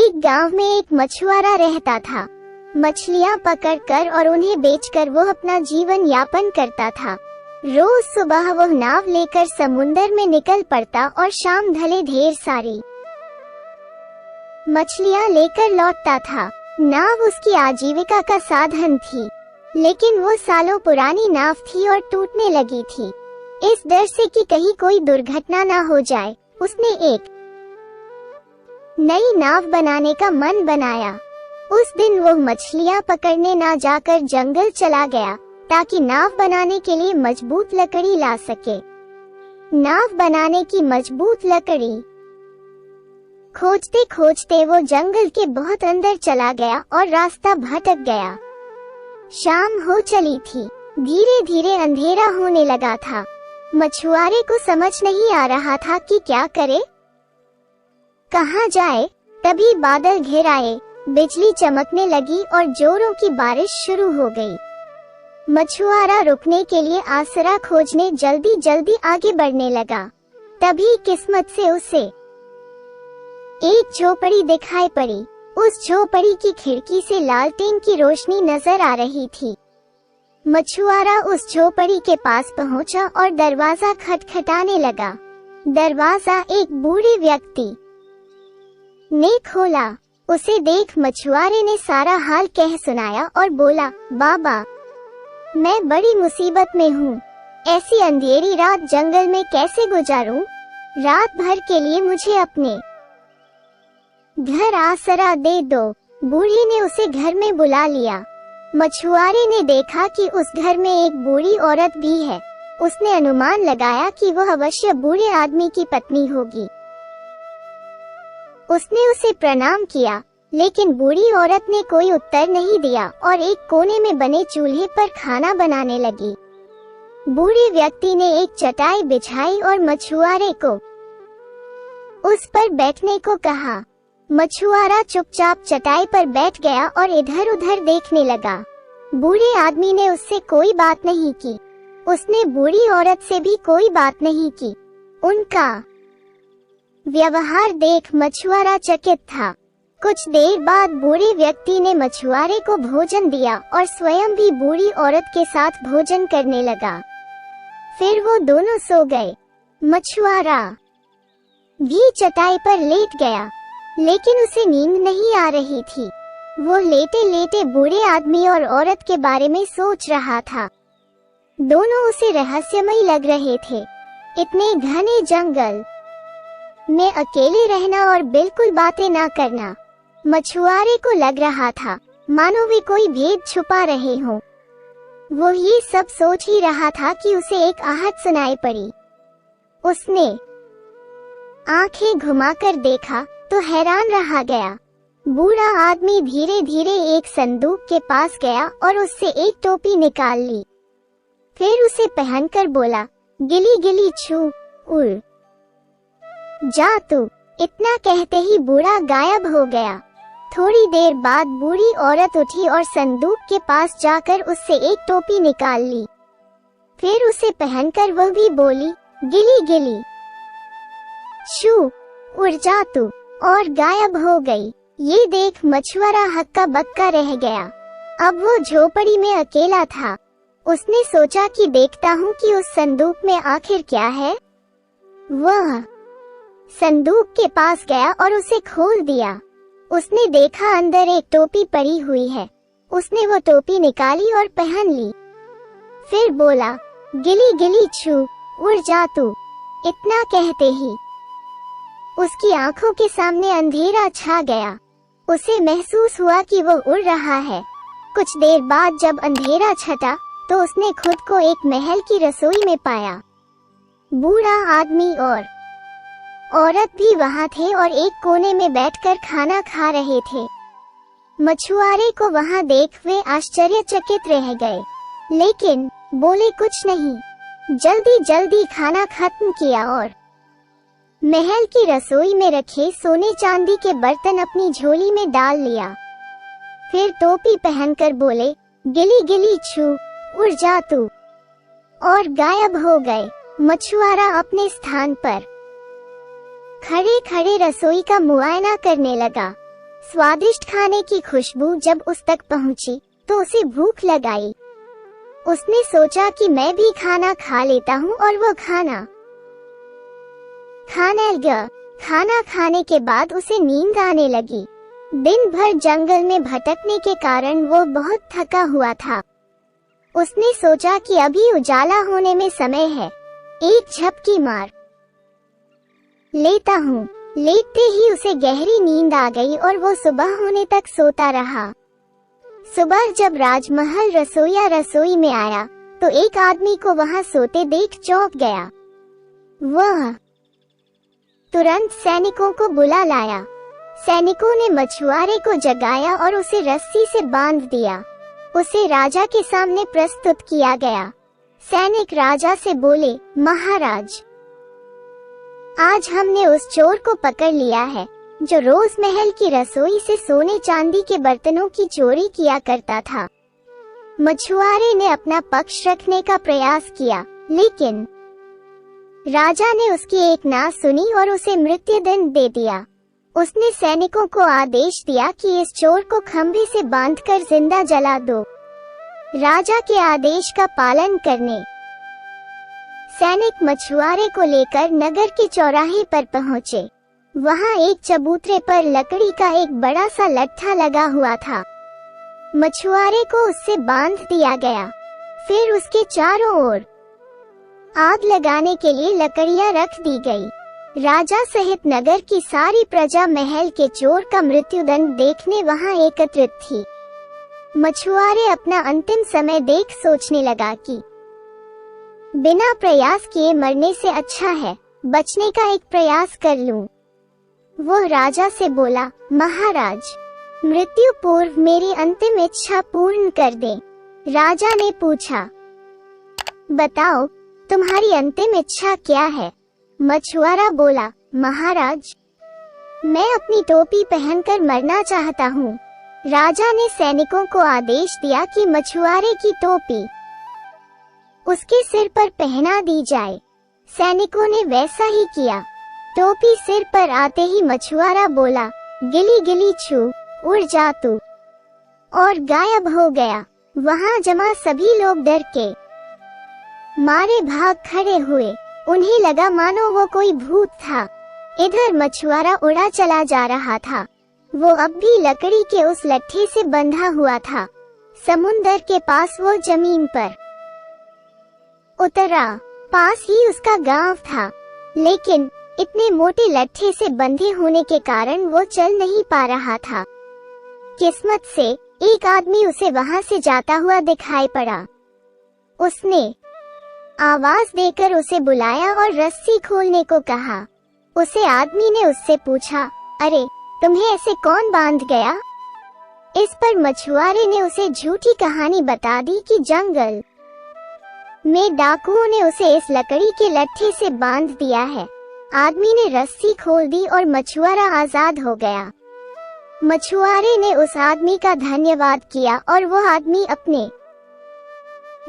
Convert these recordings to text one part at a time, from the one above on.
एक गांव में एक मछुआरा रहता था। मछलियां पकड़कर और उन्हें बेचकर वो अपना जीवन यापन करता था। रोज सुबह वो नाव लेकर समुंदर में निकल पड़ता और शाम ढले ढेर सारी मछलियां लेकर लौटता था। नाव उसकी आजीविका का साधन थी, लेकिन वो सालों पुरानी नाव थी और टूटने लगी थी। इस डर से कि कहीं कोई दुर्घटना न हो जाए, उसने एक नई नाव बनाने का मन बनाया। उस दिन वो मछलियां पकड़ने ना जाकर जंगल चला गया ताकि नाव बनाने के लिए मजबूत लकड़ी ला सके। नाव बनाने की मजबूत लकड़ी खोजते खोजते वो जंगल के बहुत अंदर चला गया और रास्ता भटक गया। शाम हो चली थी। धीरे धीरे अंधेरा होने लगा था। मछुआरे को समझ नहीं आ रहा था कि क्या करे, कहाँ जाए। तभी बादल घिर आए, बिजली चमकने लगी और जोरों की बारिश शुरू हो गई। मछुआरा रुकने के लिए आसरा खोजने जल्दी जल्दी आगे बढ़ने लगा। तभी किस्मत से उसे एक झोपड़ी दिखाई पड़ी। उस झोपड़ी की खिड़की से लालटेन की रोशनी नजर आ रही थी। मछुआरा उस झोपड़ी के पास पहुंचा और दरवाजा खटखटाने लगा। दरवाजा एक बूढ़े व्यक्ति ने खोला। उसे देख मछुआरे ने सारा हाल कह सुनाया और बोला, बाबा, मैं बड़ी मुसीबत में हूँ। ऐसी अंधेरी रात जंगल में कैसे गुजारूं? रात भर के लिए मुझे अपने घर आसरा दे दो। बूढ़ी ने उसे घर में बुला लिया। मछुआरे ने देखा कि उस घर में एक बूढ़ी औरत भी है। उसने अनुमान लगाया कि वह अवश्य बूढ़े आदमी की पत्नी होगी। उसने उसे प्रणाम किया, लेकिन बूढ़ी औरत ने कोई उत्तर नहीं दिया और एक कोने में बने चूल्हे पर खाना बनाने लगी। बूढ़े व्यक्ति ने एक चटाई बिछाई और मछुआरे को उस पर बैठने को कहा। मछुआरा चुपचाप चटाई पर बैठ गया और इधर उधर देखने लगा। बूढ़े आदमी ने उससे कोई बात नहीं की। उसने बूढ़ी औरत से भी कोई बात नहीं की। उनका व्यवहार देख मछुआरा चकित था। कुछ देर बाद बूढ़े व्यक्ति ने मछुआरे को भोजन दिया और स्वयं भी बूढ़ी औरत के साथ भोजन करने लगा। फिर वो दोनों सो गए। मछुआरा भी चटाई पर लेट गया, लेकिन उसे नींद नहीं आ रही थी। वो लेटे लेटे बूढ़े आदमी और औरत के बारे में सोच रहा था। दोनों उसे रहस्यमय लग रहे थे। इतने घने जंगल में अकेले रहना और बिल्कुल बातें ना करना। मछुआरे को लग रहा था मानो वे कोई भेद छुपा रहे हों। वो ये सब सोच ही रहा था कि उसे एक आहट सुनाई पड़ी। उसने आंखें घुमाकर देखा तो हैरान रह गया। बूढ़ा आदमी धीरे धीरे एक संदूक के पास गया और उससे एक टोपी निकाल ली। फिर उसे पहनकर बोला, गिली गिली छू उड़ जा तू। इतना कहते ही बूढ़ा गायब हो गया। थोड़ी देर बाद बूढ़ी औरत उठी और संदूक के पास जाकर उससे एक टोपी निकाल ली। फिर उसे पहनकर वह भी बोली, गिली गिली छू उड़ जा तू, और गायब हो गई। ये देख मछुआरा हक्का बक्का रह गया। अब वो झोपड़ी में अकेला था। उसने सोचा कि देखता हूँ कि उस संदूक में आखिर क्या है। वह संदूक के पास गया और उसे खोल दिया। उसने देखा अंदर एक टोपी पड़ी हुई है। उसने वो टोपी निकाली और पहन ली। फिर बोला, गिली गिली छू उड़ जा तू। इतना कहते ही उसकी आंखों के सामने अंधेरा छा गया। उसे महसूस हुआ कि वो उड़ रहा है। कुछ देर बाद जब अंधेरा छटा तो उसने खुद को एक महल की रसोई में पाया। बूढ़ा आदमी और औरत भी वहाँ थे और एक कोने में बैठकर खाना खा रहे थे। मछुआरे को वहाँ देख वे आश्चर्यचकित रह गए, लेकिन बोले कुछ नहीं। जल्दी जल्दी खाना खत्म किया और महल की रसोई में रखे सोने चांदी के बर्तन अपनी झोली में डाल लिया। फिर टोपी पहनकर बोले, गिली गिली छू उड़ जा तू, और गायब हो गए। मछुआरा अपने स्थान पर खड़े खड़े रसोई का मुआयना करने लगा। स्वादिष्ट खाने की खुशबू जब उस तक पहुंची तो उसे भूख लगाई। उसने सोचा कि मैं भी खाना खा लेता हूँ और वो खाना खाने के बाद उसे नींद आने लगी। दिन भर जंगल में भटकने के कारण वो बहुत थका हुआ था। उसने सोचा कि अभी उजाला होने में समय है, एक झपकी मार लेता हूँ। लेटते ही उसे गहरी नींद आ गई और वो सुबह होने तक सोता रहा। सुबह जब राजमहल रसोइया रसोई में आया तो एक आदमी को वहां सोते देख चौंक गया। वह तुरंत सैनिकों को बुला लाया। सैनिकों ने मछुआरे को जगाया और उसे रस्सी से बांध दिया। उसे राजा के सामने प्रस्तुत किया गया। सैनिक राजा से बोले, महाराज, आज हमने उस चोर को पकड़ लिया है जो रोज महल की रसोई से सोने चांदी के बर्तनों की चोरी किया करता था। मछुआरे ने अपना पक्ष रखने का प्रयास किया, लेकिन राजा ने उसकी एक ना सुनी और उसे मृत्युदंड दे दिया। उसने सैनिकों को आदेश दिया कि इस चोर को खंभे से बांधकर जिंदा जला दो। राजा के आदेश का पालन करने सैनिक मछुआरे को लेकर नगर के चौराहे पर पहुंचे। वहां एक चबूतरे पर लकड़ी का एक बड़ा सा लट्ठा लगा हुआ था। मछुआरे को उससे बांध दिया गया। फिर उसके चारों ओर आग लगाने के लिए लकड़ियां रख दी गई। राजा सहित नगर की सारी प्रजा महल के चोर का मृत्युदंड देखने वहां एकत्रित थी। मछुआरे अपना अंतिम समय देख सोचने लगा कि बिना प्रयास किए मरने से अच्छा है बचने का एक प्रयास कर लूं। वह राजा से बोला, महाराज, मृत्यु पूर्व मेरी अंतिम इच्छा पूर्ण कर दे। राजा ने पूछा, बताओ तुम्हारी अंतिम इच्छा क्या है? मछुआरा बोला, महाराज, मैं अपनी टोपी पहनकर मरना चाहता हूँ। राजा ने सैनिकों को आदेश दिया कि मछुआरे की टोपी उसके सिर पर पहना दी जाए। सैनिकों ने वैसा ही किया। टोपी सिर पर आते ही मछुआरा बोला, गिली गिली छू, उड़ जा तू, और गायब हो गया। वहां जमा सभी लोग डर के मारे भाग खड़े हुए। उन्हें लगा मानो वो कोई भूत था। इधर मछुआरा उड़ा चला जा रहा था। वो अब भी लकड़ी के उस लट्ठे से बंधा हुआ था। समुंदर के पास वो जमीन पर उतरा। पास ही उसका गांव था, लेकिन इतने मोटे लट्ठे से बंधे होने के कारण वो चल नहीं पा रहा था। किस्मत से एक आदमी उसे वहां से जाता हुआ दिखाई पड़ा। उसने आवाज देकर उसे बुलाया और रस्सी खोलने को कहा। उसे आदमी ने उससे पूछा, अरे तुम्हें ऐसे कौन बांध गया? इस पर मछुआरे ने उसे झूठी कहानी बता दी कि जंगल में डाकुओं ने उसे इस लकड़ी के लट्ठे से बांध दिया है। आदमी ने रस्सी खोल दी और मछुआरा आजाद हो गया। मछुआरे ने उस आदमी का धन्यवाद किया और वो आदमी अपने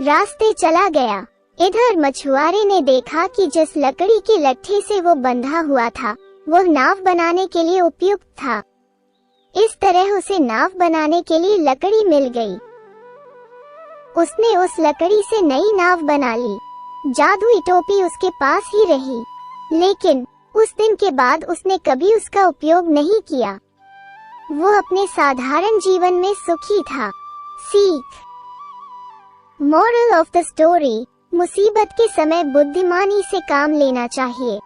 रास्ते चला गया। इधर मछुआरे ने देखा कि जिस लकड़ी के लट्ठे से वो बंधा हुआ था वो नाव बनाने के लिए उपयुक्त था। इस तरह उसे नाव बनाने के लिए लकड़ी मिल गई। उसने उस लकड़ी से नई नाव बना ली। जादुई टोपी उसके पास ही रही, लेकिन उस दिन के बाद उसने कभी उसका उपयोग नहीं किया। वो अपने साधारण जीवन में सुखी था। सीख, मोरल ऑफ द स्टोरी, मुसीबत के समय बुद्धिमानी से काम लेना चाहिए।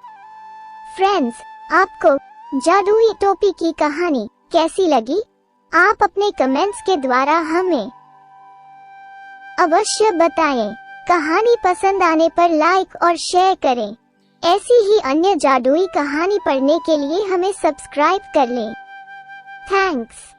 फ्रेंड्स, आपको जादुई टोपी की कहानी कैसी लगी? आप अपने कमेंट्स के द्वारा हमें अवश्य बताएं। कहानी पसंद आने पर लाइक और शेयर करें। ऐसी ही अन्य जादुई कहानी पढ़ने के लिए हमें सब्सक्राइब कर लें। थैंक्स।